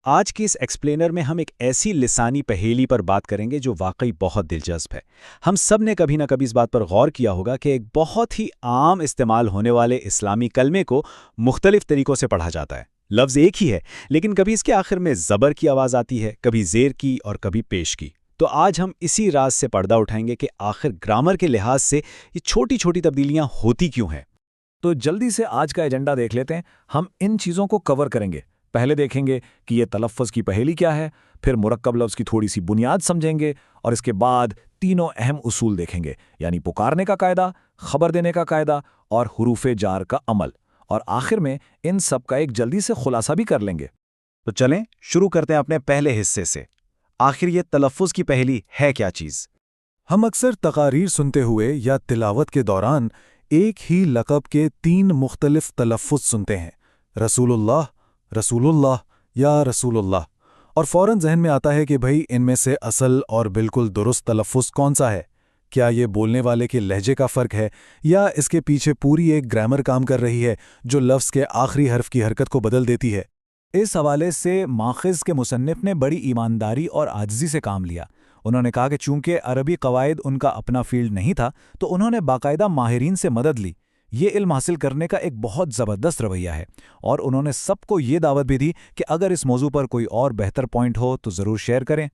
آج کی اس ایکسپلینر میں ہم ایک ایسی لسانی پہیلی پر بات کریں گے جو واقعی بہت دلچسپ ہے۔ ہم سب نے کبھی نہ کبھی اس بات پر غور کیا ہوگا کہ ایک بہت ہی عام استعمال ہونے والے اسلامی کلمے کو مختلف طریقوں سے پڑھا جاتا ہے۔ لفظ ایک ہی ہے، لیکن کبھی اس کے آخر میں زبر کی آواز آتی ہے، کبھی زیر کی اور کبھی پیش کی۔ تو آج ہم اسی راز سے پردہ اٹھائیں گے کہ آخر گرامر کے لحاظ سے یہ چھوٹی چھوٹی تبدیلیاں ہوتی کیوں ہیں۔ تو جلدی سے آج کا ایجنڈا دیکھ لیتے ہیں۔ ہم ان چیزوں کو کور کریں گے۔ پہلے دیکھیں گے کہ یہ تلفظ کی پہیلی کیا ہے، پھر مرکب لفظ کی تھوڑی سی بنیاد سمجھیں گے، اور اس کے بعد تینوں اہم اصول دیکھیں گے، یعنی پکارنے کا قاعدہ، خبر دینے کا قاعدہ اور حروف جار کا عمل، اور آخر میں ان سب کا ایک جلدی سے خلاصہ بھی کر لیں گے۔ تو چلیں شروع کرتے ہیں اپنے پہلے حصے سے۔ آخر یہ تلفظ کی پہیلی ہے کیا چیز؟ ہم اکثر تقاریر سنتے ہوئے یا تلاوت کے دوران ایک ہی لقب کے 3 مختلف تلفظ سنتے ہیں، رسول اللہ یا رسول اللہ، اور فوراً ذہن میں آتا ہے کہ بھئی ان میں سے اصل اور بالکل درست تلفظ کون سا ہے؟ کیا یہ بولنے والے کے لہجے کا فرق ہے، یا اس کے پیچھے پوری ایک گرامر کام کر رہی ہے جو لفظ کے آخری حرف کی حرکت کو بدل دیتی ہے؟ اس حوالے سے ماخذ کے مصنف نے بڑی ایمانداری اور عاجزی سے کام لیا۔ انہوں نے کہا کہ چونکہ عربی قواعد ان کا اپنا فیلڈ نہیں تھا، تو انہوں نے باقاعدہ ماہرین سے مدد لی۔ یہ علم حاصل کرنے کا ایک بہت زبردست رویہ ہے، اور انہوں نے سب کو یہ دعوت بھی دی کہ اگر اس موضوع پر کوئی اور بہتر پوائنٹ ہو تو ضرور شیئر کریں۔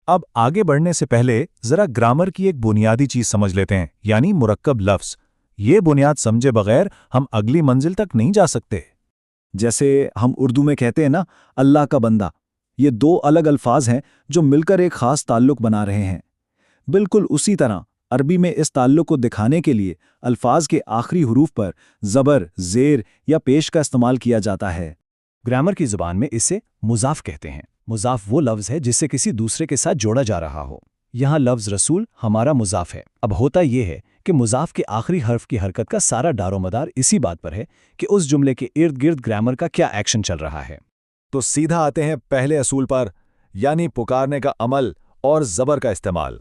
اب آگے بڑھنے سے پہلے ذرا گرامر کی ایک بنیادی چیز سمجھ لیتے ہیں، یعنی مرکب لفظ۔ یہ بنیاد سمجھے بغیر ہم اگلی منزل تک نہیں جا سکتے۔ جیسے ہم اردو میں کہتے ہیں نا، اللہ کا بندہ، یہ 2 الگ الفاظ ہیں جو مل کر ایک خاص تعلق بنا رہے ہیں۔ بالکل اسی طرح عربی میں اس تعلق کو دکھانے کے لیے الفاظ کے آخری حروف پر زبر، زیر یا پیش کا استعمال کیا جاتا ہے۔ گرامر کی زبان میں اسے مضاف کہتے ہیں۔ مضاف وہ لفظ ہے جسے کسی دوسرے کے ساتھ جوڑا جا رہا ہو۔ یہاں لفظ رسول ہمارا مضاف ہے۔ اب ہوتا یہ ہے کہ مضاف کے آخری حرف کی حرکت کا سارا دار و مدار اسی بات پر ہے کہ اس جملے کے ارد گرد گرامر کا کیا ایکشن چل رہا ہے۔ تو سیدھا آتے ہیں پہلے اصول پر، یعنی پکارنے کا عمل اور زبر کا استعمال۔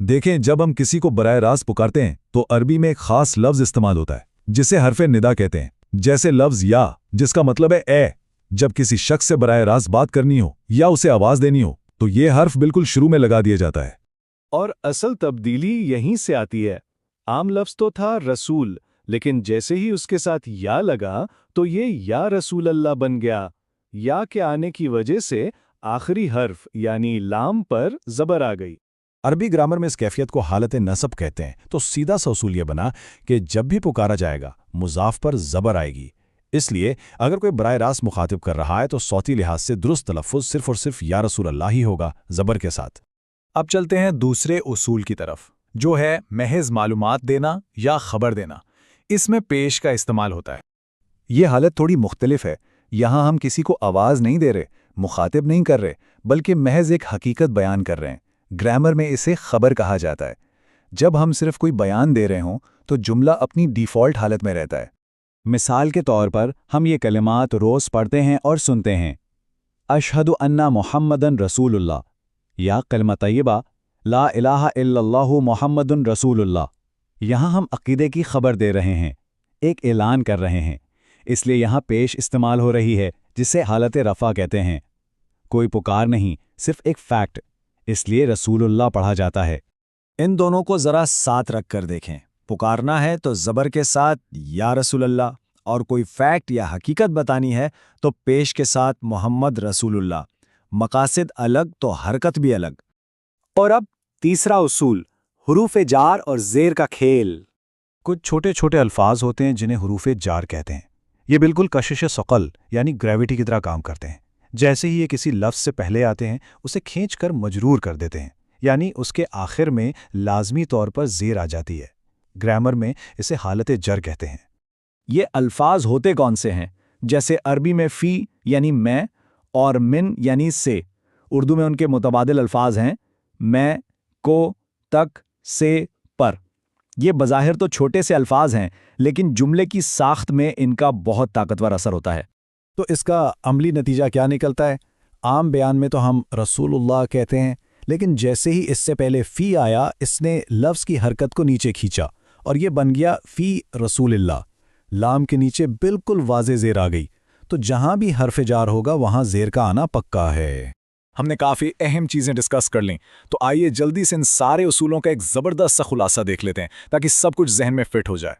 دیکھیں، جب ہم کسی کو براہ راست پکارتے ہیں تو عربی میں ایک خاص لفظ استعمال ہوتا ہے جسے حرف ندا کہتے ہیں، جیسے لفظ یا، جس کا مطلب ہے اے۔ جب کسی شخص سے براہ راست بات کرنی ہو یا اسے آواز دینی ہو تو یہ حرف بالکل شروع میں لگا دیا جاتا ہے۔ اور اصل تبدیلی یہیں سے آتی ہے۔ عام لفظ تو تھا رسول، لیکن جیسے ہی اس کے ساتھ یا لگا تو یہ یا رسول اللہ بن گیا۔ یا کے آنے کی وجہ سے آخری حرف یعنی لام پر زبر آ گئی۔ عربی گرامر میں اس کیفیت کو حالت نصب کہتے ہیں۔ تو سیدھا سا اصول یہ بنا کہ جب بھی پکارا جائے گا مضاف پر زبر آئے گی۔ اس لیے اگر کوئی براہ راست مخاطب کر رہا ہے تو صوتی لحاظ سے درست تلفظ صرف اور صرف یا رسول اللہ ہی ہوگا، زبر کے ساتھ۔ اب چلتے ہیں دوسرے اصول کی طرف، جو ہے محض معلومات دینا یا خبر دینا۔ اس میں پیش کا استعمال ہوتا ہے۔ یہ حالت تھوڑی مختلف ہے۔ یہاں ہم کسی کو آواز نہیں دے رہے، مخاطب نہیں کر رہے، بلکہ محض ایک حقیقت بیان کر رہے ہیں۔ گرامر میں اسے خبر کہا جاتا ہے۔ جب ہم صرف کوئی بیان دے رہے ہوں تو جملہ اپنی ڈیفالٹ حالت میں رہتا ہے۔ مثال کے طور پر ہم یہ کلمات روز پڑھتے ہیں اور سنتے ہیں: اشہد ان محمدن رسول اللہ، یا کلمہ طیبہ لا الہ الا اللہ محمد رسول اللہ۔ یہاں ہم عقیدے کی خبر دے رہے ہیں، ایک اعلان کر رہے ہیں، اس لیے یہاں پیش استعمال ہو رہی ہے جسے حالت رفع کہتے ہیں۔ کوئی پکار نہیں، صرف ایک فیکٹ، اس لیے رسول اللہ پڑھا جاتا ہے۔ ان دونوں کو ذرا ساتھ رکھ کر دیکھیں۔ پکارنا ہے تو زبر کے ساتھ یا رسول اللہ، اور کوئی فیکٹ یا حقیقت بتانی ہے تو پیش کے ساتھ محمد رسول اللہ۔ مقاصد الگ تو حرکت بھی الگ۔ اور اب تیسرا اصول، حروف جار اور زیر کا کھیل۔ کچھ چھوٹے چھوٹے الفاظ ہوتے ہیں جنہیں حروف جار کہتے ہیں۔ یہ بالکل کشش ثقل یعنی گریوٹی کی طرح کام کرتے ہیں۔ جیسے ہی یہ کسی لفظ سے پہلے آتے ہیں اسے کھینچ کر مجرور کر دیتے ہیں، یعنی اس کے آخر میں لازمی طور پر زیر آ جاتی ہے۔ گرامر میں اسے حالت جر کہتے ہیں۔ یہ الفاظ ہوتے کون سے ہیں؟ جیسے عربی میں فی یعنی میں اور من یعنی سے۔ اردو میں ان کے متبادل الفاظ ہیں میں، کو، تک، سے، پر۔ یہ بظاہر تو چھوٹے سے الفاظ ہیں، لیکن جملے کی ساخت میں ان کا بہت طاقتور اثر ہوتا ہے۔ تو اس کا عملی نتیجہ کیا نکلتا ہے؟ عام بیان میں تو ہم رسول اللہ کہتے ہیں، لیکن جیسے ہی اس سے پہلے فی آیا، اس نے لفظ کی حرکت کو نیچے کھینچا اور یہ بن گیا فی رسول اللہ۔ لام کے نیچے بالکل واضح زیر آ گئی، تو جہاں بھی حرف جار ہوگا وہاں زیر کا آنا پکا ہے۔ ہم نے کافی اہم چیزیں ڈسکس کر لیں، تو آئیے جلدی سے ان سارے اصولوں کا ایک زبردست سا خلاصہ دیکھ لیتے ہیں تاکہ سب کچھ ذہن میں فٹ ہو جائے۔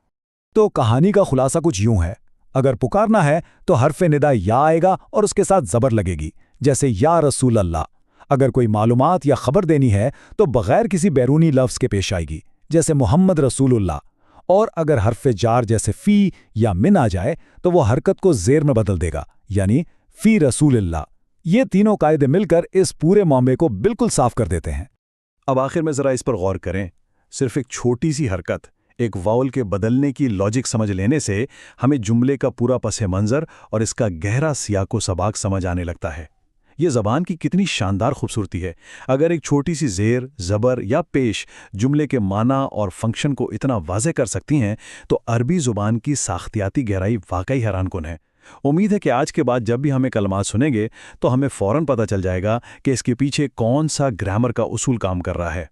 تو کہانی کا خلاصہ کچھ یوں ہے، اگر پکارنا ہے تو حرف ندا یا آئے گا اور اس کے ساتھ زبر لگے گی، جیسے یا رسول اللہ۔ اگر کوئی معلومات یا خبر دینی ہے تو بغیر کسی بیرونی لفظ کے پیش آئے گی، جیسے محمد رسول اللہ۔ اور اگر حرف جار جیسے فی یا من آ جائے تو وہ حرکت کو زیر میں بدل دے گا، یعنی فی رسول اللہ۔ یہ تینوں قاعدے مل کر اس پورے معاملے کو بالکل صاف کر دیتے ہیں۔ اب آخر میں ذرا اس پر غور کریں، صرف ایک چھوٹی سی حرکت، ایک واول کے بدلنے کی لاجک سمجھ لینے سے ہمیں جملے کا پورا پس منظر اور اس کا گہرا سیاق و سباق سمجھ آنے لگتا ہے۔ یہ زبان کی کتنی شاندار خوبصورتی ہے۔ اگر ایک چھوٹی سی زیر، زبر یا پیش جملے کے معنی اور فنکشن کو اتنا واضح کر سکتی ہیں تو عربی زبان کی ساختیاتی گہرائی واقعی حیران کن ہے۔ امید ہے کہ آج کے بعد جب بھی ہمیں کلمات سنیں گے تو ہمیں فوراً پتہ چل جائے گا کہ اس کے پیچھے کون سا گرامر کا اصول کام کر رہا ہے۔